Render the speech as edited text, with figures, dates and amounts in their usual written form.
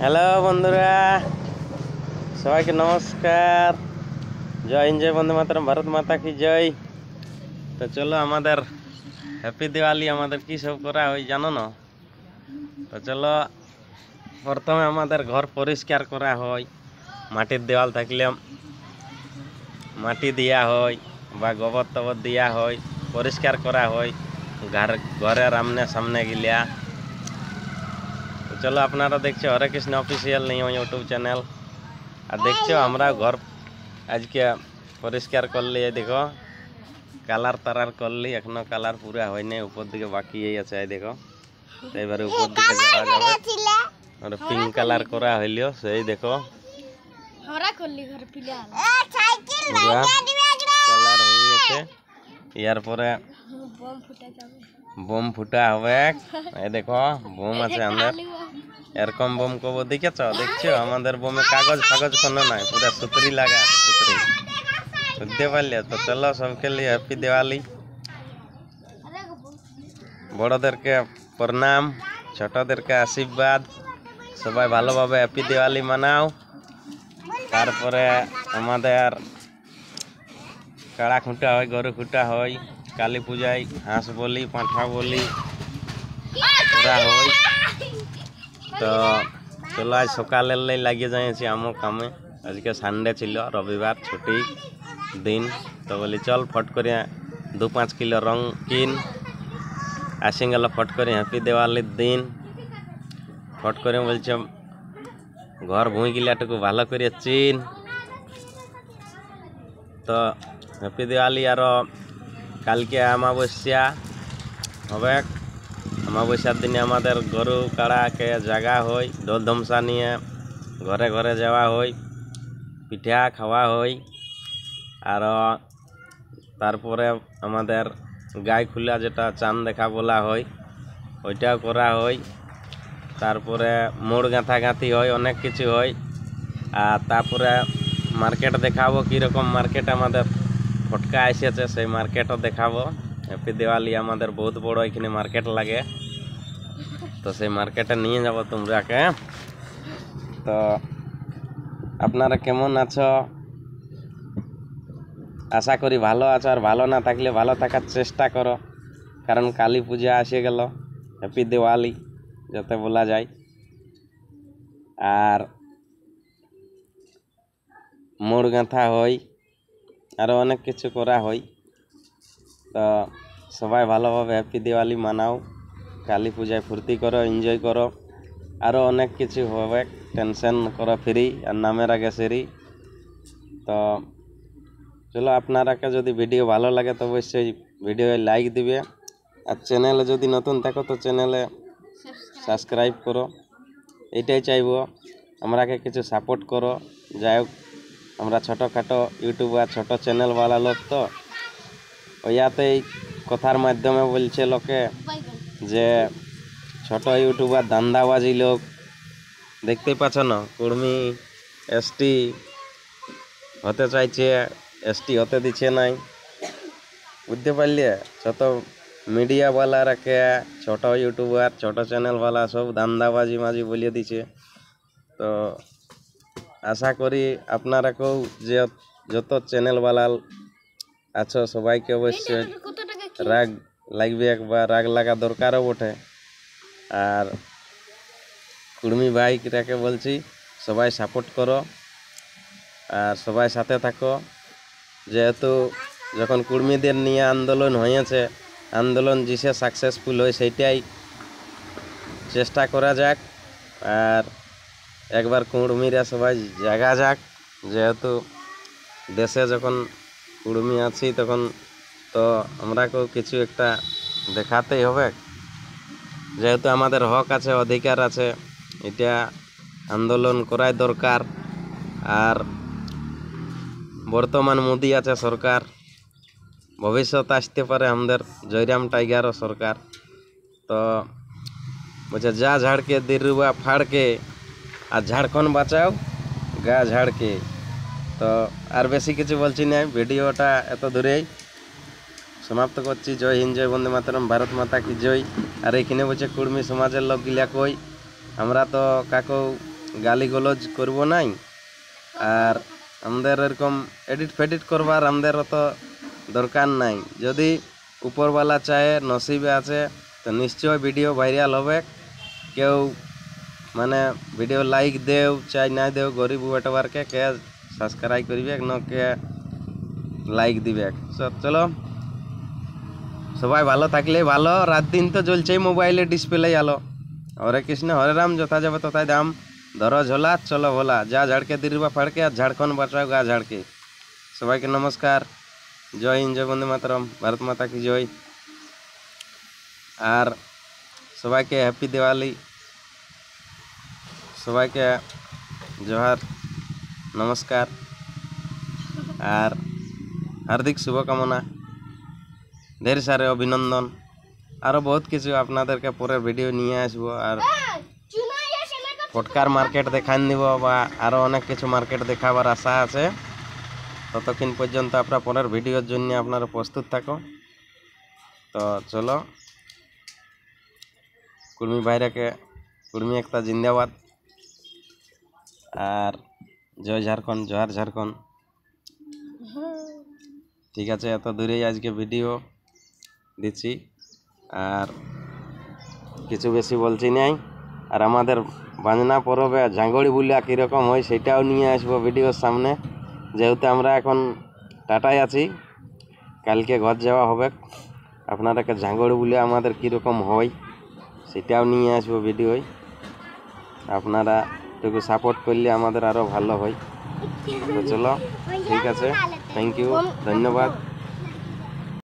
Hello বন্ধুরা, সবাইকে নমস্কার। জয় হিন্দ, জয় বন্দে মাতরম, ভারত মাতা কি জয়। তো চলো, আমাদের হ্যাপি দিওয়ালি আমাদের কি সব করা হয় জানো না? তো চলো, প্রথমে আমাদের ঘর পরিষ্কার করা হয়। মাটির দেওয়াল থাকলে মাটি দেওয়া হয় বা গোবর টবর দেওয়া হয়, পরিষ্কার করা হয় ঘরের আমনে সামনে গিলিয়া। তো চলো, আপনারা দেখছো হরে কৃষ্ণ অফিসিয়াল নিয়ে ইউটিউব চ্যানেল, আর দেখছো আমরা ঘর আজকে পরিষ্কার করলি। এই দেখো, কালার তারার করলি, এখনো কালার পুরা হয়নি, উপর দিকে বাকি আছে। এই দেখো, এবারে উপর দিকে যাওয়া যাবে। পিঙ্ক কালার করা হইলো, সেই দেখো কালার হয়ে গেছে। ইয়ার পরে বোম ফুটা হবে। এই দেখো বোম আছে আমাদের, এরকম বোম কব দেখছো? আমাদের বোমে কাগজ ফাগজ কোনো নাই, পুরা সুতরি লাগা আছে, সুতরি। বুঝতে পারলে? তো চলো, সবকে লিয়ে হ্যাপি দিওয়ালি। বড়দেরকে প্রণাম, ছোটদেরকে আশীর্বাদ। সবাই ভালোভাবে হ্যাপি দিওয়ালি মানাও। তারপরে আমাদের কাড়া খুঁটা হয়, গরু খুঁটা হয়, কালী পূজায় হাঁস বলি, পাঁঠা বলি করা হয়। তো চলো, আজ সকালের লাগিয়ে যাইছি আমার কামে। আজকে সানডে ছিল, রবিবার ছুটি দিন। তো বলি চল ফট করে 2-5 কিলো রং কিন। আসে গেল ফট করে হ্যাপি দিওয়ালির দিন। ফট করে বলছে ঘর ভুঁই গিলাটুকু ভালো করে চিন। তো হ্যাপি দিওয়ালি। আরও কালকে অমাবস্যা হবে। অমাবস্যার দিনে আমাদের গরু কাড়াকে জাগা হয়, ঢোল ধমসা নিয়ে ঘরে ঘরে যাওয়া হয়, পিঠা খাওয়া হয়। আরও তারপরে আমাদের গায়ে খুলা, যেটা চাঁদ দেখা বলা হয়, ওইটাও করা হয়। তারপরে মোড় গাঁথা গাঁথি হয়, অনেক কিছু হয়। আর তারপরে মার্কেট দেখাবো, কীরকম মার্কেট আমাদের ফটকা এসেছে, সেই মার্কেটও দেখাবো। হ্যাপি দিওয়ালি আমাদের বহুত বড় এখানে মার্কেট লাগে, তো সেই মার্কেটে নিয়ে যাব তোমরাকে। তো আপনারা কেমন আছো? আশা করি ভালো আছো, আর ভালো না থাকলে ভালো থাকার চেষ্টা করো, কারণ কালী পূজা এসে গেল। হ্যাপি দিওয়ালি যাতে বলা যায়। আর মোড় গাঁথা হয়, আরও অনেক কিছু করা হয়। তো সবাই ভালোভাবে হ্যাপি দিওয়ালি মানাও, কালী পূজায় ফুর্তি করো, এনজয় করো। আরও অনেক কিছু হবে, টেনশন করো ফ্রি, আর নামের আগে সেরি। তো চলো, আপনারাকে যদি ভিডিও ভালো লাগে তো অবশ্যই ভিডিও লাইক দিবে, আর চ্যানেলে যদি নতুন থাকো তো চ্যানেলে সাবস্ক্রাইব করো। এইটাই চাইবো, আমরাকে কিছু সাপোর্ট করো। যাই হোক, আমরা ছোটোখাটো ইউটিউবার, ছোট চ্যানেলওয়ালা লোক, তো ওইয়াতেই কথার মাধ্যমে বলছে লোকে যে ছোট ইউটিউবার ধান্দাবাজি লোক। দেখতেই পাচ্ছ না, কুর্মী এসটি হতে চাইছে, এসটি হতে দিচ্ছে নাই। বুঝতে পারলে? ছোট মিডিয়াওয়ালারাকে ছোট ইউটিউবার, ছোট চ্যানেলওয়ালা সব ধান্দাবাজি মাজি বলিয়ে দিচ্ছে। তো আশা করি আপনারাকেও, যে যত চ্যানেলওয়ালা আছো, সবাইকে অবশ্যই রাগ লাগবে, একবার রাগ লাগা দরকারও বটে। আর কুর্মী ভাইরাকে বলছি, সবাই সাপোর্ট করো আর সবাই সাথে থাকো। যেহেতু যখন কুর্মীদের নিয়ে আন্দোলন হয়েছে, আন্দোলন যেসে সাকসেসফুল হয়, সেইটাই চেষ্টা করা যাক। আর একবার কুর্মীরা সবাই জাগা যাক, যেহেতু দেশে যখন কুর্মী আছি, তখন তো আমরাকেও কিছু একটা দেখাতেই হবে। যেহেতু আমাদের হক আছে, অধিকার আছে, এটা আন্দোলন করাই দরকার। আর বর্তমান মোদি আছে সরকার, ভবিষ্যৎ আসতে পারে আমাদের জয়রাম টাইগারও সরকার। তো বলছে যা ঝাড়কে দিরুবা ফাড়কে, আর ঝাড়খণ্ড বাঁচাও গা ঝাড়কে। তো আর বেশি কিছু বলছি না, ভিডিওটা এত দূরেই সমাপ্ত করছি। জয় হিন্দ, জয় বন্দে মাতরম, ভারত মাতা কি জয়। আর এইখানে বলছে কুর্মী সমাজের লোকগুলা কই, আমরা তো কাকেও গালিগালাজ করব নাই। আর আমাদের এরকম এডিট ফেডিট করবার আমাদের অত দরকার নাই। যদি উপরওয়ালা চায়, নসিবে আছে, তো নিশ্চয় ভিডিও ভাইরাল হবে। কেউ মানে ভিডিও লাইক দেও চাই না দেও, গরিব বেটবারকে কে সাবস্ক্রাইব করবে না কে লাইক দিবে। চলো সবাই ভালো থাকলে ভালো। রাত দিন তো জ্বলছেই মোবাইলে ডিসপ্লে আলো। হরে কৃষ্ণ হরে রাম, যথা যাবে তথায় দাম। ধরো ঝোলা চলো ভোলা, যা ঝাড়কে দিরবা ফাড়কে, আর ঝাড়খণ্ড বাঁচাও গা ঝাড়কে। সবাইকে নমস্কার, জয় হিন্দ, জয় বন্দে মাতরম, ভারত মাতা কি জয়। আর সবাইকে হ্যাপি দিওয়ালি, সবাইকে জোহার, নমস্কার আর হার্দিক শুভকামনা, ঢের সারে অভিনন্দন। আরও বহুত কিছু আপনাদেরকে পরের ভিডিও নিয়ে আসবো। আর ফটকার মার্কেট দেখান দিব, বা আরও অনেক কিছু মার্কেট দেখাবার আশা আছে। ততক্ষণ পর্যন্ত আপনার পরের ভিডিওর জন্য আপনারা প্রস্তুত থাকো। তো চলো, কুর্মী ভাইরাকে কুর্মী একটা জিন্দাবাদ। আর জয় ঝাড়খণ্ড, জোহার ঝাড়খণ্ড। ঠিক আছে, এত দূরেই আজকে ভিডিও দিচ্ছি আর কিছু বেশি বলছি নাই। আর আমাদের বাজনা পরবে ঝাঙ্গড়ি বুলিয়া কীরকম হয় সেটাও নিয়ে আসবো ভিডিওর সামনে। যেহেতু আমরা এখন টাটায় আছি, কালকে ঘর যাওয়া হবে, আপনারাকে ঝাঙ্গড়ি বুলিয়া আমাদের কীরকম হয় সেটাও নিয়ে আসবো ভিডিওয়। আপনারা একটু সাপোর্ট করলে আমাদের আরও ভালো হয়। তো চলো, ঠিক আছে, থ্যাংক ইউ, ধন্যবাদ।